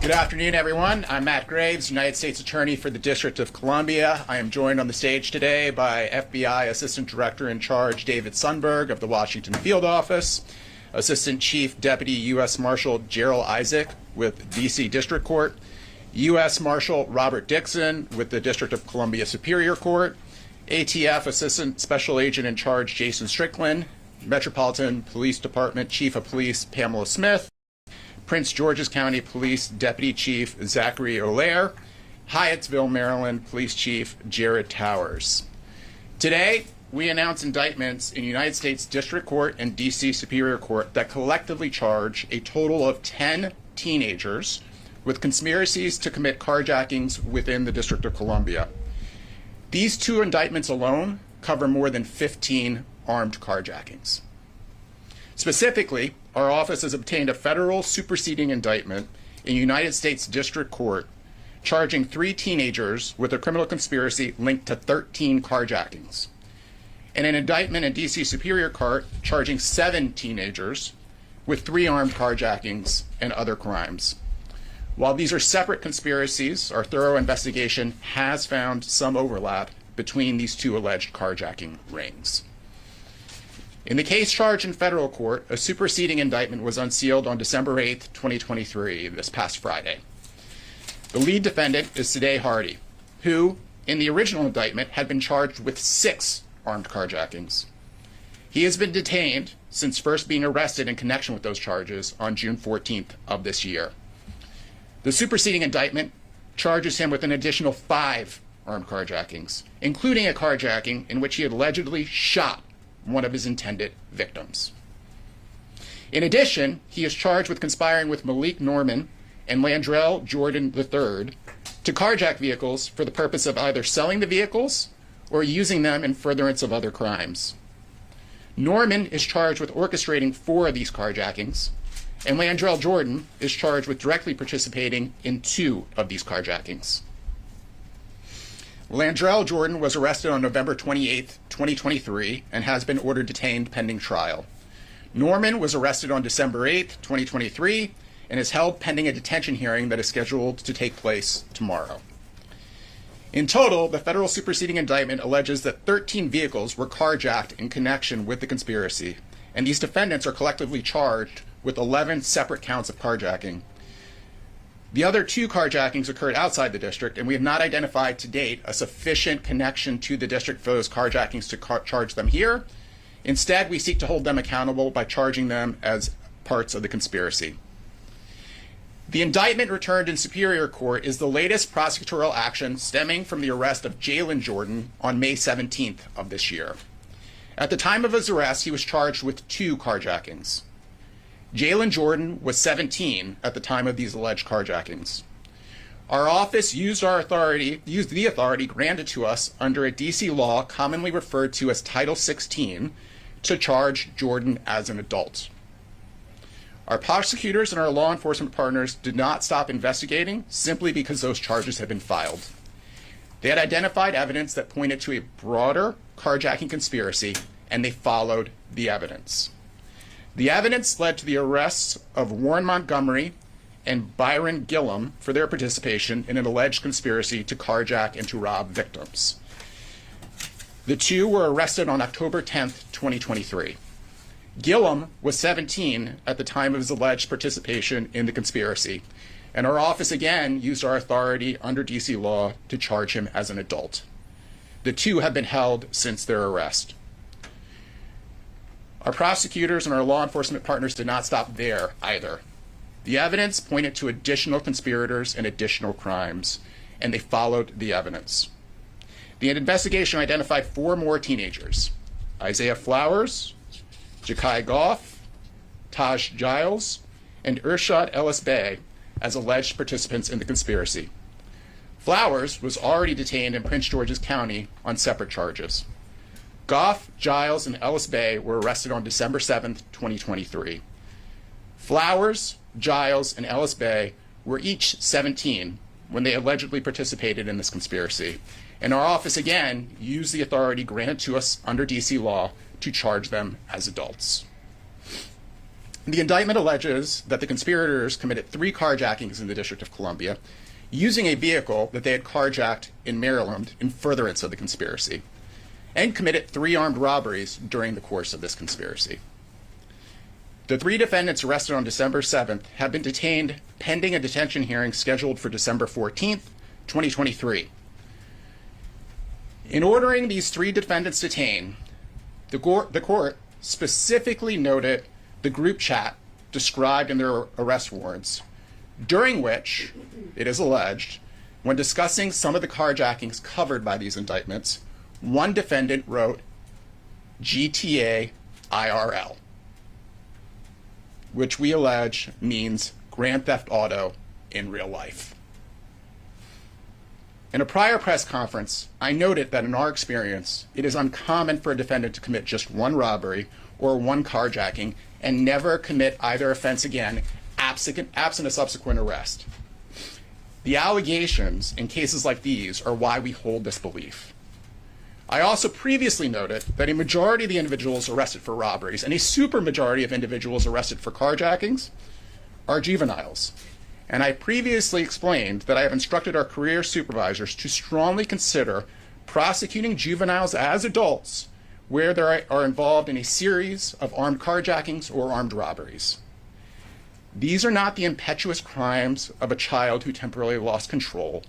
Good afternoon, everyone. I'm Matt Graves, United States Attorney for the District of Columbia. I am joined on the stage today by FBI Assistant Director in Charge David Sundberg of the Washington Field Office, Assistant Chief Deputy U.S. Marshal Gerald Isaac with D.C. District Court, U.S. Marshal Robert Dixon with the District of Columbia Superior Court, ATF Assistant Special Agent in Charge Jason Strickland, Metropolitan Police Department Chief of Police Pamela Smith, Prince George's County Police Deputy Chief Zachary O'Lear, Hyattsville, Maryland Police Chief Jared Towers. Today, we announce indictments in United States District Court and D.C. Superior Court that collectively charge a total of 10 teenagers with conspiracies to commit carjackings within the District of Columbia. These two indictments alone cover more than 15 armed carjackings. Specifically, our office has obtained a federal superseding indictment in United States District Court charging 3 teenagers with a criminal conspiracy linked to 13 carjackings, and an indictment in D.C. Superior Court charging 7 teenagers with 3 armed carjackings and other crimes. While these are separate conspiracies, our thorough investigation has found some overlap between these 2 alleged carjacking rings. In the case charged in federal court, a superseding indictment was unsealed on December 8, 2023, this past Friday. The lead defendant is Sade Hardy, who, in the original indictment, had been charged with 6 armed carjackings. He has been detained since first being arrested in connection with those charges on June 14th of this year. The superseding indictment charges him with an additional 5 armed carjackings, including a carjacking in which he allegedly shot one of his intended victims. In addition, he is charged with conspiring with Malik Norman and Landrell Jordan III to carjack vehicles for the purpose of either selling the vehicles or using them in furtherance of other crimes. Norman is charged with orchestrating 4 of these carjackings, and Landrell Jordan is charged with directly participating in 2 of these carjackings. Landrell Jordan was arrested on November 28, 2023, and has been ordered detained pending trial. Norman was arrested on December 8, 2023, and is held pending a detention hearing that is scheduled to take place tomorrow. In total, the federal superseding indictment alleges that 13 vehicles were carjacked in connection with the conspiracy, and these defendants are collectively charged with 11 separate counts of carjacking. The other 2 carjackings occurred outside the district, and we have not identified to date a sufficient connection to the district for those carjackings to charge them here. Instead, we seek to hold them accountable by charging them as parts of the conspiracy. The indictment returned in Superior Court is the latest prosecutorial action stemming from the arrest of Jalen Jordan on May 17th of this year. At the time of his arrest, he was charged with 2 carjackings. Jalen Jordan was 17 at the time of these alleged carjackings. Our office used the authority granted to us under a D.C. law commonly referred to as Title 16 to charge Jordan as an adult. Our prosecutors and our law enforcement partners did not stop investigating simply because those charges had been filed. They had identified evidence that pointed to a broader carjacking conspiracy, and they followed the evidence. The evidence led to the arrests of Warren Montgomery and Byron Gillum for their participation in an alleged conspiracy to carjack and to rob victims. The 2 were arrested on October 10, 2023. Gillum was 17 at the time of his alleged participation in the conspiracy, and our office again used our authority under D.C. law to charge him as an adult. The 2 have been held since their arrest. Our prosecutors and our law enforcement partners did not stop there either. The evidence pointed to additional conspirators and additional crimes, and they followed the evidence. The investigation identified 4 more teenagers: Isaiah Flowers, Jakai Goff, Taj Giles, and Irshad Ellis Bey as alleged participants in the conspiracy. Flowers was already detained in Prince George's County on separate charges. Goff, Giles, and Ellis Bey were arrested on December 7, 2023. Flowers, Giles, and Ellis Bey were each 17 when they allegedly participated in this conspiracy, and our office again used the authority granted to us under D.C. law to charge them as adults. The indictment alleges that the conspirators committed 3 carjackings in the District of Columbia using a vehicle that they had carjacked in Maryland in furtherance of the conspiracy, and committed 3 armed robberies during the course of this conspiracy. The 3 defendants arrested on December 7th have been detained pending a detention hearing scheduled for December 14th, 2023. In ordering these 3 defendants detained, the court specifically noted the group chat described in their arrest warrants, during which, it is alleged, when discussing some of the carjackings covered by these indictments, one defendant wrote GTA IRL, which we allege means Grand Theft Auto in real life. In a prior press conference, I noted that in our experience, it is uncommon for a defendant to commit just 1 robbery or 1 carjacking and never commit either offense again, absent a subsequent arrest. The allegations in cases like these are why we hold this belief. I also previously noted that a majority of the individuals arrested for robberies and a supermajority of individuals arrested for carjackings are juveniles. And I previously explained that I have instructed our career supervisors to strongly consider prosecuting juveniles as adults where they are involved in a series of armed carjackings or armed robberies. These are not the impetuous crimes of a child who temporarily lost control.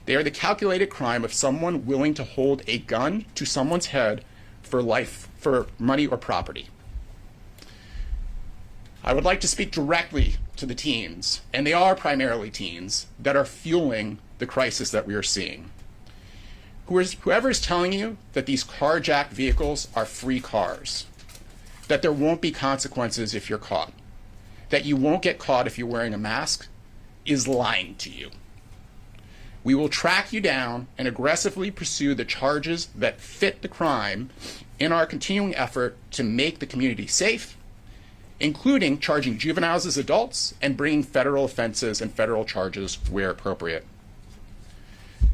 They are the calculated crime of someone willing to hold a gun to someone's head for life, for money or property. I would like to speak directly to the teens, and they are primarily teens, that are fueling the crisis that we are seeing. Whoever is telling you that these carjacked vehicles are free cars, that there won't be consequences if you're caught, that you won't get caught if you're wearing a mask, is lying to you. We will track you down and aggressively pursue the charges that fit the crime in our continuing effort to make the community safe, including charging juveniles as adults and bringing federal offenses and federal charges where appropriate.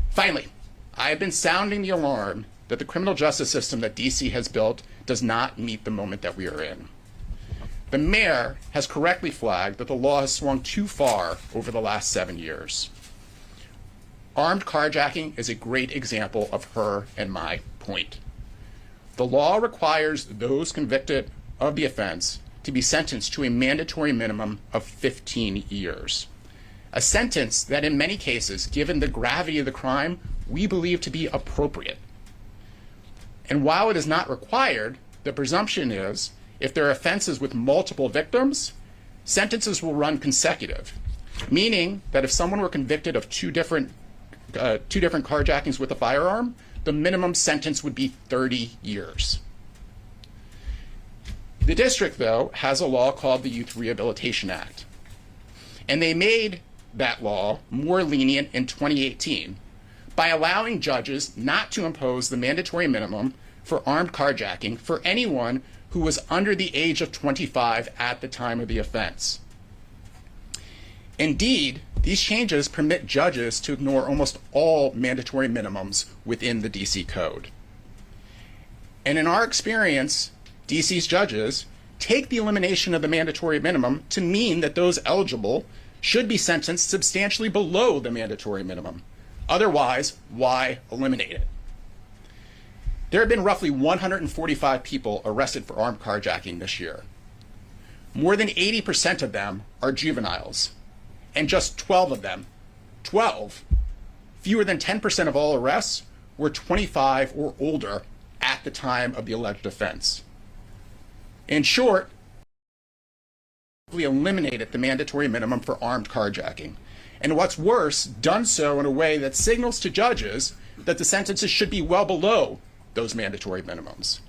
Finally, I have been sounding the alarm that the criminal justice system that DC has built does not meet the moment that we are in. The mayor has correctly flagged that the law has swung too far over the last 7 years. Armed carjacking is a great example of her and my point. The law requires those convicted of the offense to be sentenced to a mandatory minimum of 15 years. A sentence that in many cases, given the gravity of the crime, we believe to be appropriate. And while it is not required, the presumption is if there are offenses with multiple victims, sentences will run consecutive, meaning that if someone were convicted of two different carjackings with a firearm, the minimum sentence would be 30 years. The district, though, has a law called the Youth Rehabilitation Act. And they made that law more lenient in 2018 by allowing judges not to impose the mandatory minimum for armed carjacking for anyone who was under the age of 25 at the time of the offense. Indeed, these changes permit judges to ignore almost all mandatory minimums within the DC Code. And in our experience, DC's judges take the elimination of the mandatory minimum to mean that those eligible should be sentenced substantially below the mandatory minimum. Otherwise, why eliminate it? There have been roughly 145 people arrested for armed carjacking this year. More than 80% of them are juveniles, and just 12 of them, fewer than 10% of all arrests, were 25 or older at the time of the alleged offense. In short, we eliminated the mandatory minimum for armed carjacking. And what's worse, done so in a way that signals to judges that the sentences should be well below those mandatory minimums.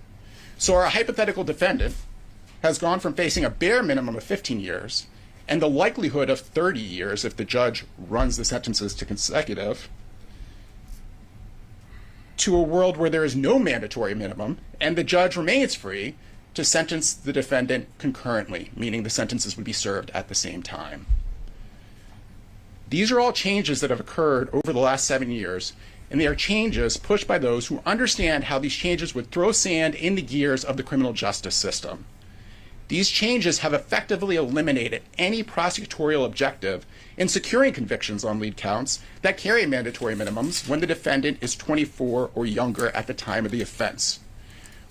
So our hypothetical defendant has gone from facing a bare minimum of 15 years and the likelihood of 30 years if the judge runs the sentences to consecutive, to a world where there is no mandatory minimum and the judge remains free to sentence the defendant concurrently, meaning the sentences would be served at the same time. These are all changes that have occurred over the last 7 years, and they are changes pushed by those who understand how these changes would throw sand in the gears of the criminal justice system. These changes have effectively eliminated any prosecutorial objective in securing convictions on lead counts that carry mandatory minimums when the defendant is 24 or younger at the time of the offense.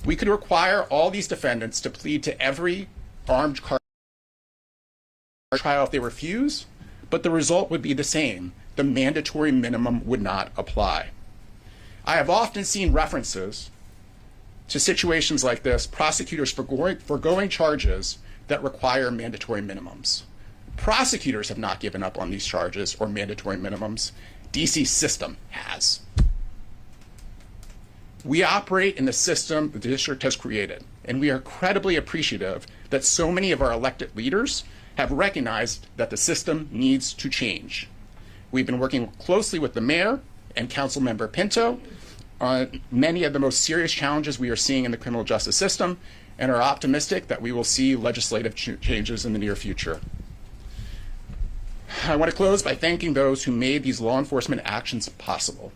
We could require all these defendants to plead to every armed car trial if they refuse, but the result would be the same. The mandatory minimum would not apply. I have often seen references to situations like this, prosecutors foregoing charges that require mandatory minimums. Prosecutors have not given up on these charges or mandatory minimums. DC's system has. We operate in the system the district has created, and we are incredibly appreciative that so many of our elected leaders have recognized that the system needs to change. We've been working closely with the mayor and Councilmember Pinto on many of the most serious challenges we are seeing in the criminal justice system, and are optimistic that we will see legislative changes in the near future. I want to close by thanking those who made these law enforcement actions possible.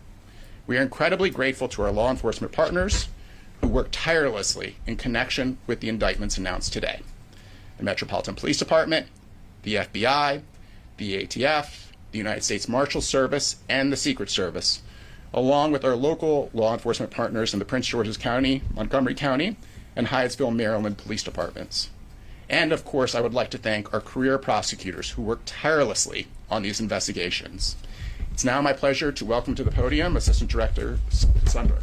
We are incredibly grateful to our law enforcement partners who worked tirelessly in connection with the indictments announced today. The Metropolitan Police Department, the FBI, the ATF, the United States Marshal Service, and the Secret Service, along with our local law enforcement partners in the Prince George's County, Montgomery County, and Hyattsville, Maryland police departments. And of course, I would like to thank our career prosecutors who worked tirelessly on these investigations. It's now my pleasure to welcome to the podium Assistant Director Sundberg.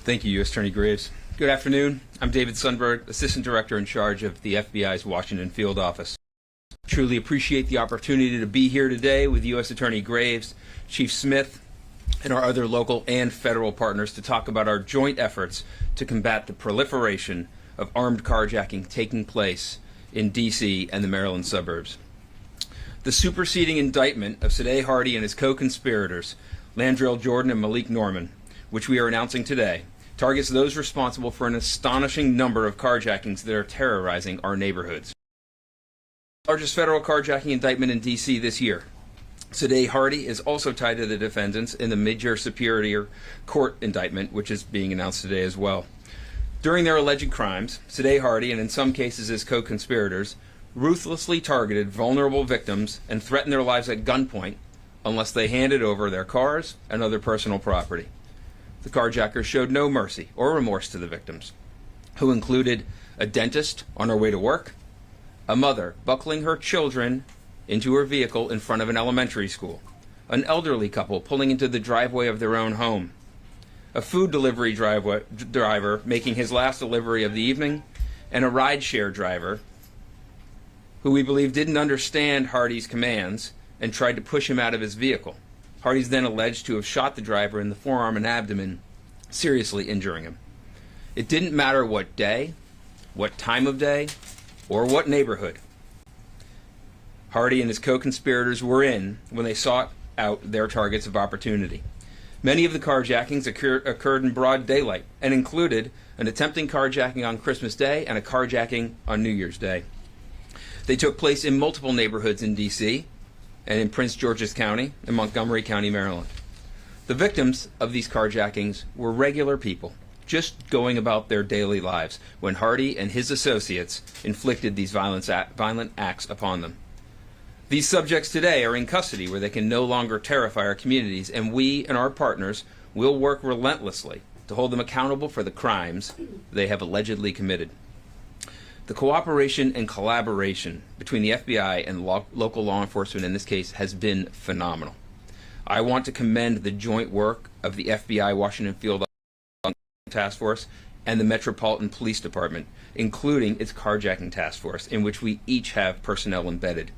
Thank you, U.S. Attorney Graves. Good afternoon. I'm David Sundberg, Assistant Director in charge of the FBI's Washington Field Office. Truly appreciate the opportunity to be here today with U.S. Attorney Graves, Chief Smith, and our other local and federal partners to talk about our joint efforts to combat the proliferation of armed carjacking taking place in D.C. and the Maryland suburbs. The superseding indictment of Sadeh Hardy and his co-conspirators, Landrell Jordan and Malik Norman, which we are announcing today, targets those responsible for an astonishing number of carjackings that are terrorizing our neighborhoods. Largest federal carjacking indictment in D.C. this year. Sadeh Hardy is also tied to the defendants in the Major Superior Court indictment, which is being announced today as well. During their alleged crimes, Sadeh Hardy, and in some cases his co-conspirators, ruthlessly targeted vulnerable victims and threatened their lives at gunpoint unless they handed over their cars and other personal property. The carjackers showed no mercy or remorse to the victims, who included a dentist on her way to work, a mother buckling her children into her vehicle in front of an elementary school, an elderly couple pulling into the driveway of their own home, a food delivery driver making his last delivery of the evening, and a rideshare driver who we believe didn't understand Hardy's commands and tried to push him out of his vehicle. Hardy's then alleged to have shot the driver in the forearm and abdomen, seriously injuring him. It didn't matter what day, what time of day, or what neighborhood Hardy and his co-conspirators were in when they sought out their targets of opportunity. Many of the carjackings occurred in broad daylight and included an attempted carjacking on Christmas Day and a carjacking on New Year's Day. They took place in multiple neighborhoods in D.C. and in Prince George's County and Montgomery County, Maryland. The victims of these carjackings were regular people, just going about their daily lives when Hardy and his associates inflicted these violent acts upon them. These subjects today are in custody where they can no longer terrify our communities, and we and our partners will work relentlessly to hold them accountable for the crimes they have allegedly committed. The cooperation and collaboration between the FBI and local law enforcement in this case has been phenomenal. I want to commend the joint work of the FBI Washington Field Task Force and the Metropolitan Police Department, including its carjacking task force, in which we each have personnel embedded.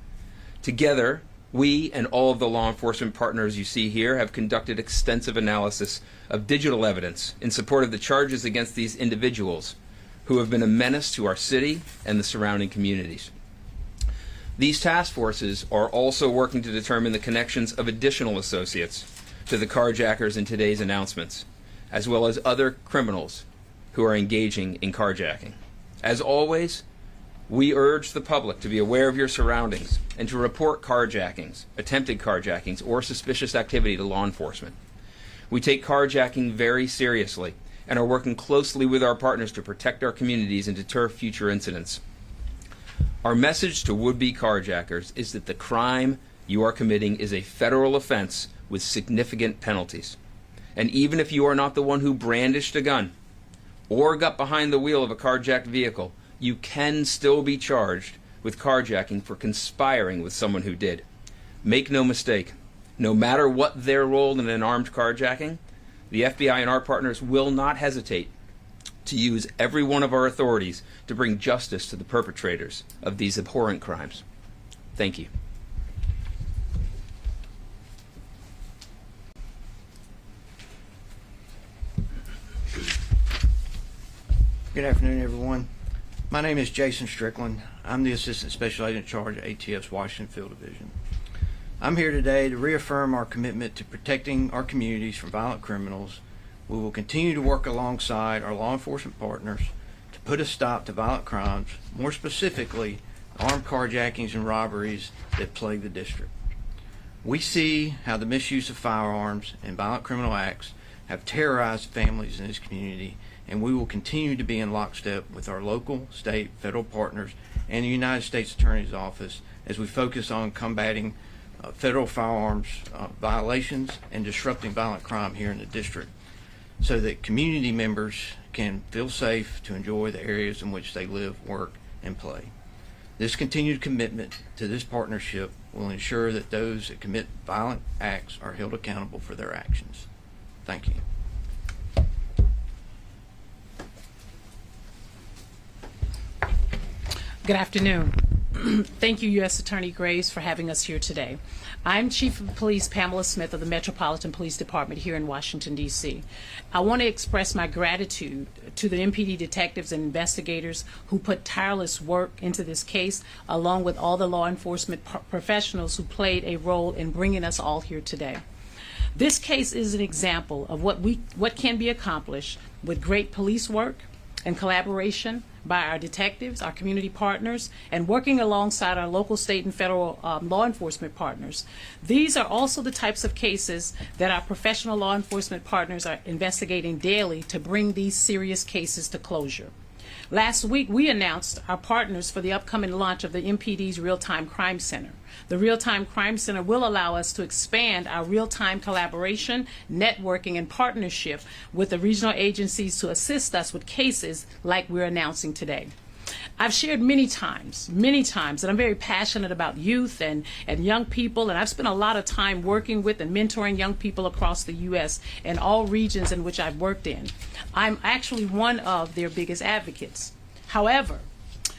Together, we and all of the law enforcement partners you see here have conducted extensive analysis of digital evidence in support of the charges against these individuals who have been a menace to our city and the surrounding communities. These task forces are also working to determine the connections of additional associates to the carjackers in today's announcements, as well as other criminals who are engaging in carjacking. As always, we urge the public to be aware of your surroundings and to report carjackings, attempted carjackings, or suspicious activity to law enforcement. We take carjacking very seriously and are working closely with our partners to protect our communities and deter future incidents. Our message to would-be carjackers is that the crime you are committing is a federal offense with significant penalties. And even if you are not the one who brandished a gun or got behind the wheel of a carjacked vehicle, you can still be charged with carjacking for conspiring with someone who did. Make no mistake, no matter what their role in an armed carjacking, the FBI and our partners will not hesitate to use every one of our authorities to bring justice to the perpetrators of these abhorrent crimes. Thank you. Good afternoon, everyone. My name is Jason Strickland. I'm the Assistant Special Agent in charge of ATF's Washington Field Division. I'm here today to reaffirm our commitment to protecting our communities from violent criminals. We will continue to work alongside our law enforcement partners to put a stop to violent crimes, more specifically armed carjackings and robberies that plague the district. We see how the misuse of firearms and violent criminal acts have terrorized families in this community, and we will continue to be in lockstep with our local, state, federal partners and the United States Attorney's Office as we focus on combating federal firearms violations and disrupting violent crime here in the district, so that community members can feel safe to enjoy the areas in which they live, work, and play. This continued commitment to this partnership will ensure that those that commit violent acts are held accountable for their actions. Thank you. Good afternoon. Thank you, U.S. Attorney Graves, for having us here today. I'm Chief of Police Pamela Smith of the Metropolitan Police Department here in Washington, D.C. I want to express my gratitude to the MPD detectives and investigators who put tireless work into this case, along with all the law enforcement professionals who played a role in bringing us all here today. This case is an example of what can be accomplished with great police work and collaboration by our detectives, our community partners, and working alongside our local, state, and federal law enforcement partners. These are also the types of cases that our professional law enforcement partners are investigating daily to bring these serious cases to closure. Last week, we announced our partners for the upcoming launch of the MPD's Real-Time Crime Center. The Real-Time Crime Center will allow us to expand our real-time collaboration, networking, and partnership with the regional agencies to assist us with cases like we're announcing today. I've shared many times that I'm very passionate about youth and young people, and I've spent a lot of time working with and mentoring young people across the U.S. and all regions in which I've worked in. I'm actually one of their biggest advocates. However,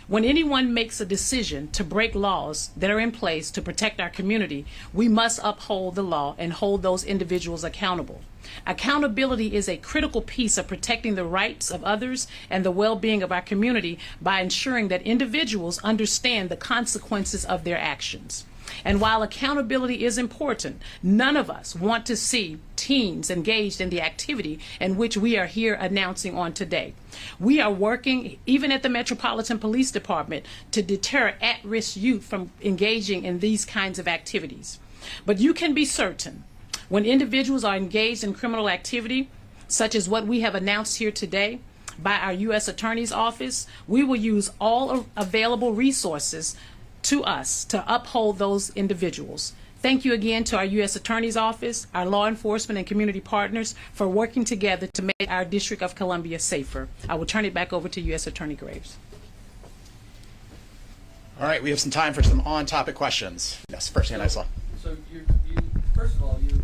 when anyone makes a decision to break laws that are in place to protect our community, we must uphold the law and hold those individuals accountable. Accountability is a critical piece of protecting the rights of others and the well-being of our community by ensuring that individuals understand the consequences of their actions. And while accountability is important, none of us want to see teens engaged in the activity in which we are here announcing on today. We are working, even at the Metropolitan Police Department, to deter at-risk youth from engaging in these kinds of activities. But you can be certain, when individuals are engaged in criminal activity, such as what we have announced here today by our U.S. Attorney's Office, we will use all available resources to us to uphold those individuals. Thank you again to our U.S. Attorney's Office, our law enforcement and community partners for working together to make our District of Columbia safer. I will turn it back over to U.S. Attorney Graves. All right, we have some time for some on-topic questions. Yes, first hand I saw. So first of all, you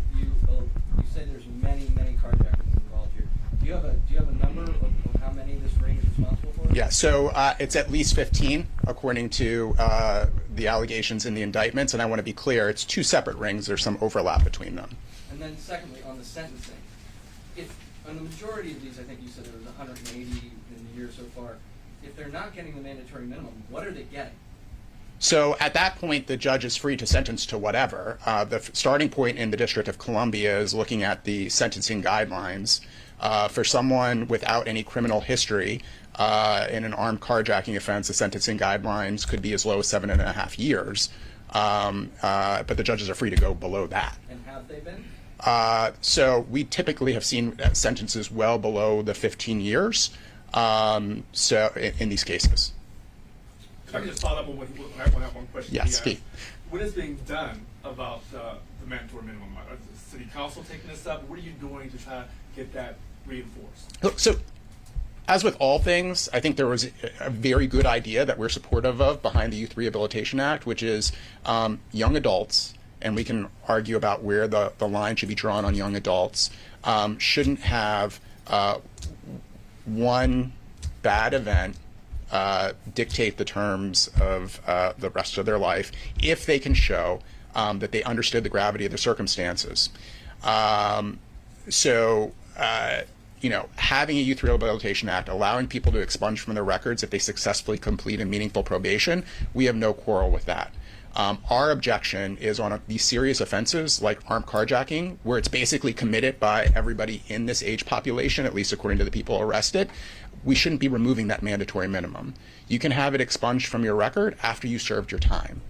say there's many carjackings involved here. Do you have a number of how many this ring is responsible for? Yeah, so it's at least 15, according to the allegations in the indictments, and I want to be clear, it's two separate rings. There's some overlap between them. And then secondly, on the sentencing, if on the majority of these, I think you said there was 180 in the year so far, if they're not getting the mandatory minimum, what are they getting? So at that point, the judge is free to sentence to whatever. The starting point in the District of Columbia is looking at the sentencing guidelines. For someone without any criminal history in an armed carjacking offense, the sentencing guidelines could be as low as 7.5 years. But the judges are free to go below that. And have they been? So we typically have seen sentences well below the 15 years. So in these cases. If I could just follow up on that one question. Yes, Pete. What is being done about the mandatory minimum? Is the city council taking this up? What are you doing to try to get that reinforced? Look, so as with all things, I think there was a very good idea that we're supportive of behind the Youth Rehabilitation Act, which is young adults, and we can argue about where the line should be drawn on young adults, shouldn't have one bad event dictate the terms of the rest of their life if they can show that they understood the gravity of the circumstances. You know, having a Youth Rehabilitation Act, allowing people to expunge from their records if they successfully complete a meaningful probation, we have no quarrel with that. Our objection is on these serious offenses like armed carjacking, where it's basically committed by everybody in this age population, at least according to the people arrested. We shouldn't be removing that mandatory minimum. You can have it expunged from your record after you served your time.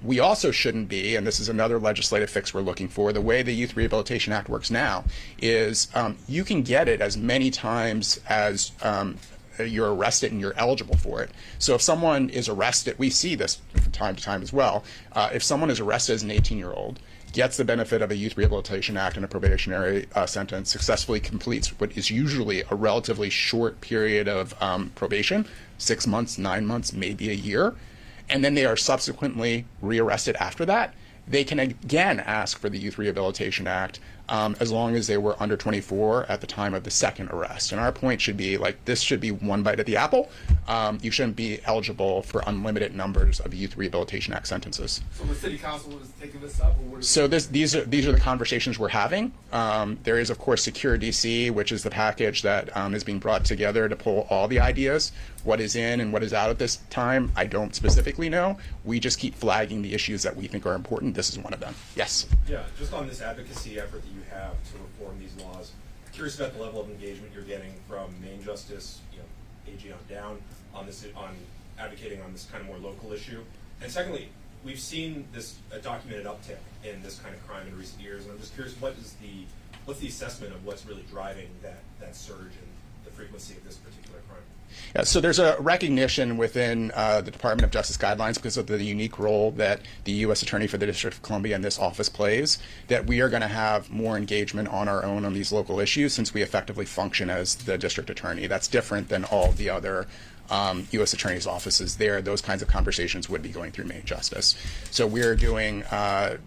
We also shouldn't be, and this is another legislative fix we're looking for, the way the Youth Rehabilitation Act works now is you can get it as many times as you're arrested and you're eligible for it. So if someone is arrested, we see this from time to time as well, if someone is arrested as an 18-year-old, gets the benefit of a Youth Rehabilitation Act and a probationary sentence, successfully completes what is usually a relatively short period of probation, 6 months, 9 months, maybe a year, and then they are subsequently rearrested after that, they can again ask for the Youth Rehabilitation Act as long as they were under 24 at the time of the second arrest. And our point should be, like, this should be one bite at the apple. You shouldn't be eligible for unlimited numbers of Youth Rehabilitation Act sentences. So the city council is taking this up? Or what is so these are the conversations we're having. There is, of course, Secure DC, which is the package that is being brought together to pull all the ideas. What is in and what is out at this time, I don't specifically know. We just keep flagging the issues that we think are important. This is one of them. Yes? Yeah, just on this advocacy effort that you have to reform these laws, curious about the level of engagement you're getting from Main Justice, AG on down, on advocating on this kind of more local issue. And secondly, we've seen this documented uptick in this kind of crime in recent years, and I'm just curious, what's the assessment of what's really driving that surge in the frequency of this particular crime? Yeah, so there's a recognition within the Department of Justice guidelines, because of the unique role that the U.S. Attorney for the District of Columbia and this office plays, that we are going to have more engagement on our own on these local issues since we effectively function as the district attorney. That's different than all the other U.S. Attorney's offices there. Those kinds of conversations would be going through Main Justice. So we're doing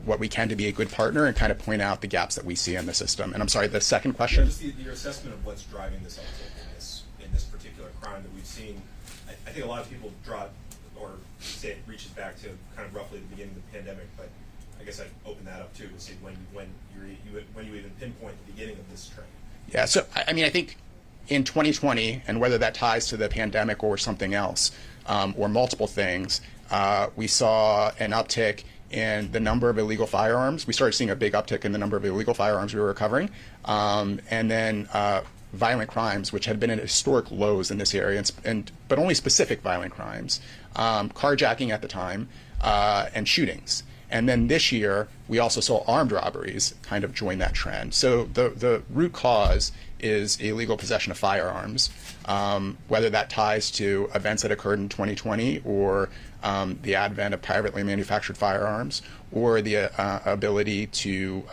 what we can to be a good partner and kind of point out the gaps that we see in the system. And I'm sorry, the second question? Yeah, just your assessment of what's driving this uptick in this particular crime that we've seen. I think a lot of people draw or say it reaches back to kind of roughly the beginning of the pandemic, but I guess I'd open that up too to see when you even pinpoint the beginning of this trend. Yeah, so I mean, I think in 2020, and whether that ties to the pandemic or something else, or multiple things, we saw an uptick in the number of illegal firearms. We started seeing a big uptick in the number of illegal firearms we were recovering, and then violent crimes, which had been at historic lows in this area, but only specific violent crimes, carjacking at the time, and shootings. And then this year, we also saw armed robberies kind of join that trend. So the root cause is illegal possession of firearms, whether that ties to events that occurred in 2020 or the advent of privately manufactured firearms, or the ability to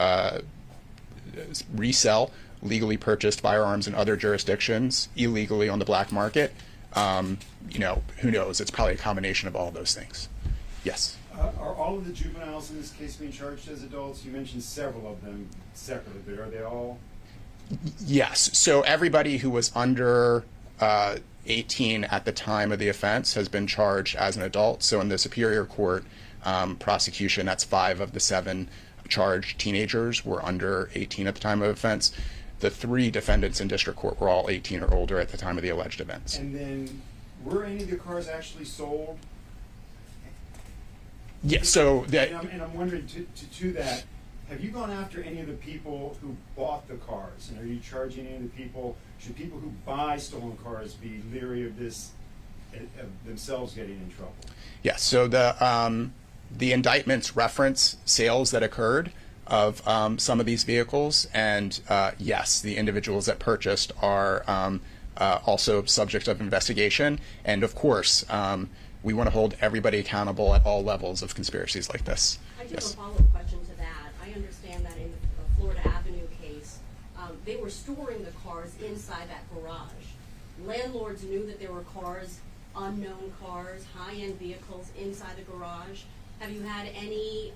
resell legally purchased firearms in other jurisdictions illegally on the black market. Who knows? It's probably a combination of all of those things. Yes. Are all of the juveniles in this case being charged as adults? You mentioned several of them separately, but are they all? Yes. So everybody who was under 18 at the time of the offense has been charged as an adult. So in the Superior Court prosecution, that's 5 of the 7 charged teenagers were under 18 at the time of the offense. The 3 defendants in district court were all 18 or older at the time of the alleged events. And then, were any of the cars actually sold? Yeah, so that. And I'm wondering, to that, have you gone after any of the people who bought the cars? And are you charging any of the people, should people who buy stolen cars be leery of this, of themselves getting in trouble? Yeah, so the indictments reference sales that occurred. of some of these vehicles, and yes, the individuals that purchased are also subject of investigation. And of course, we want to hold everybody accountable at all levels of conspiracies like this. I do Yes. have a follow-up question to that. I understand that in the Florida Avenue case, they were storing the cars inside that garage. Landlords knew that there were cars, unknown cars, high-end vehicles inside the garage. Have you had any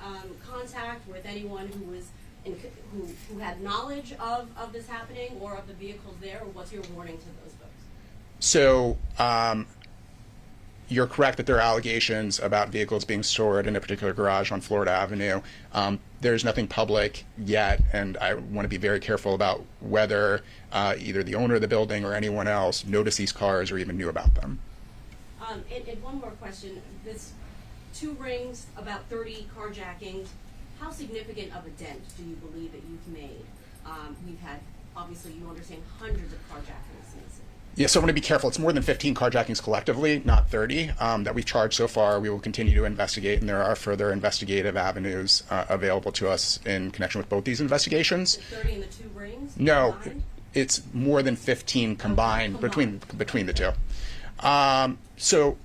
contact with anyone who was who had knowledge of this happening or of the vehicles there, or what's your warning to those folks? So you're correct that there are allegations about vehicles being stored in a particular garage on Florida Avenue. There's nothing public yet, and I want to be very careful about whether either the owner of the building or anyone else noticed these cars or even knew about them. And one more question. This 2 rings, about 30 carjackings. How significant of a dent do you believe that you've made? We've had, obviously, you understand, hundreds of carjackings in the city. Yeah, so I want to be careful. It's more than 15 carjackings collectively, not 30, that we've charged so far. We will continue to investigate, and there are further investigative avenues available to us in connection with both these investigations. The 30 in the 2 rings? No, combined? it's more than 15 combined between the two. So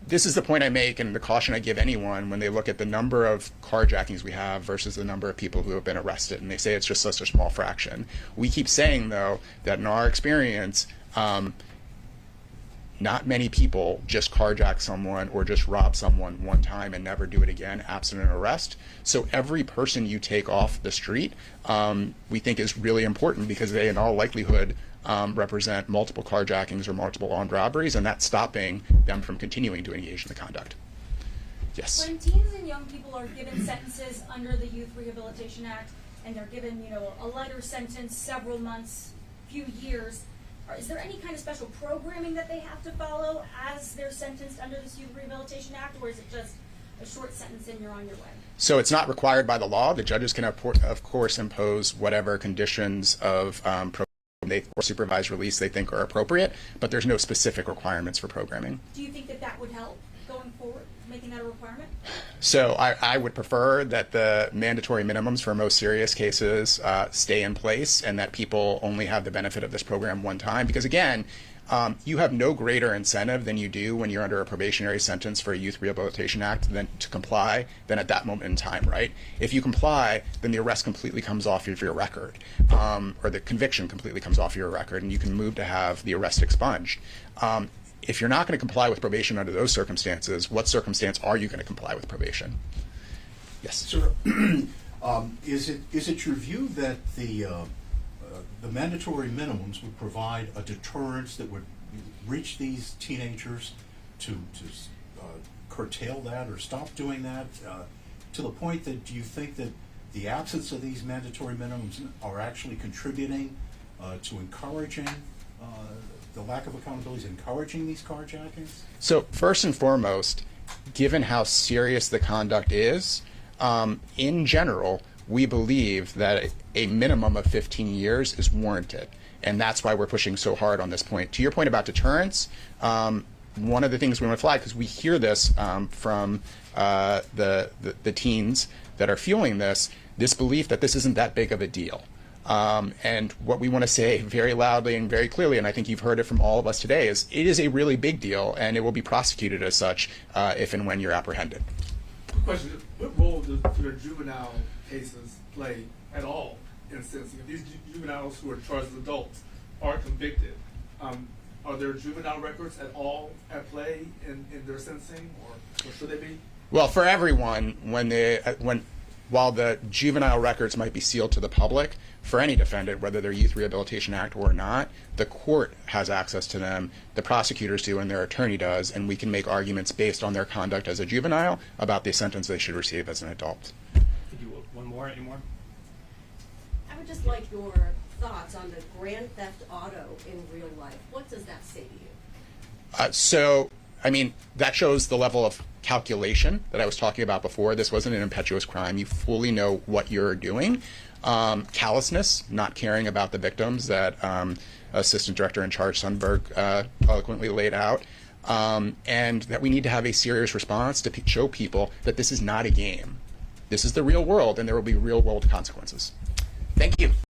this is the point I make and the caution I give anyone when they look at the number of carjackings we have versus the number of people who have been arrested, and they say it's just such a small fraction. We keep saying, though, that in our experience, not many people just carjack someone or just rob someone one time and never do it again absent an arrest. So every person you take off the street, we think is really important because they in all likelihood represent multiple carjackings or multiple armed robberies, and that's stopping them from continuing to engage in the conduct. Yes. When teens and young people are given sentences under the Youth Rehabilitation Act, and they're given, a lighter sentence, several months, few years, is there any kind of special programming that they have to follow as they're sentenced under this Youth Rehabilitation Act, or is it just a short sentence and you're on your way? So it's not required by the law. The judges can, of course, impose whatever conditions of or supervised release they think are appropriate, but there's no specific requirements for programming. Do you think that that would help going forward, making that a requirement? So I would prefer that the mandatory minimums for most serious cases stay in place and that people only have the benefit of this program one time, because again, you have no greater incentive than you do when you're under a probationary sentence for a Youth Rehabilitation Act than to comply than at that moment in time, right? If you comply, then the arrest completely comes off of your record, or the conviction completely comes off your record, and you can move to have the arrest expunged. If you're not going to comply with probation under those circumstances, what circumstance are you going to comply with probation? Yes. Sir, is it your view that the mandatory minimums would provide a deterrence that would reach these teenagers to curtail that or stop doing that, to the point that do you think that the absence of these mandatory minimums are actually contributing to encouraging the lack of accountability, is encouraging these carjackings? So first and foremost, given how serious the conduct is, in general, we believe that a minimum of 15 years is warranted. And that's why we're pushing so hard on this point. To your point about deterrence, one of the things we want to flag, because we hear this from the teens that are fueling this belief that this isn't that big of a deal. And what we want to say very loudly and very clearly, and I think you've heard it from all of us today, is it is a really big deal, and it will be prosecuted as such if and when you're apprehended. Quick question, what role do the juvenile cases play at all in sentencing? If these juveniles who are charged as adults are convicted, are there juvenile records at all at play in their sentencing, or should they be? Well, for everyone, while the juvenile records might be sealed to the public, for any defendant, whether they're Youth Rehabilitation Act or not, the court has access to them, the prosecutors do, and their attorney does, and we can make arguments based on their conduct as a juvenile about the sentence they should receive as an adult. Could you one more? Any more? I would just like your thoughts on the Grand Theft Auto in real life. What does that say to you? So, I mean, that shows the level of calculation that I was talking about before. This wasn't an impetuous crime. You fully know what you're doing. Callousness, not caring about the victims that Assistant Director in Charge Sundberg eloquently laid out, and that we need to have a serious response to show people that this is not a game. This is the real world, and there will be real world consequences. Thank you.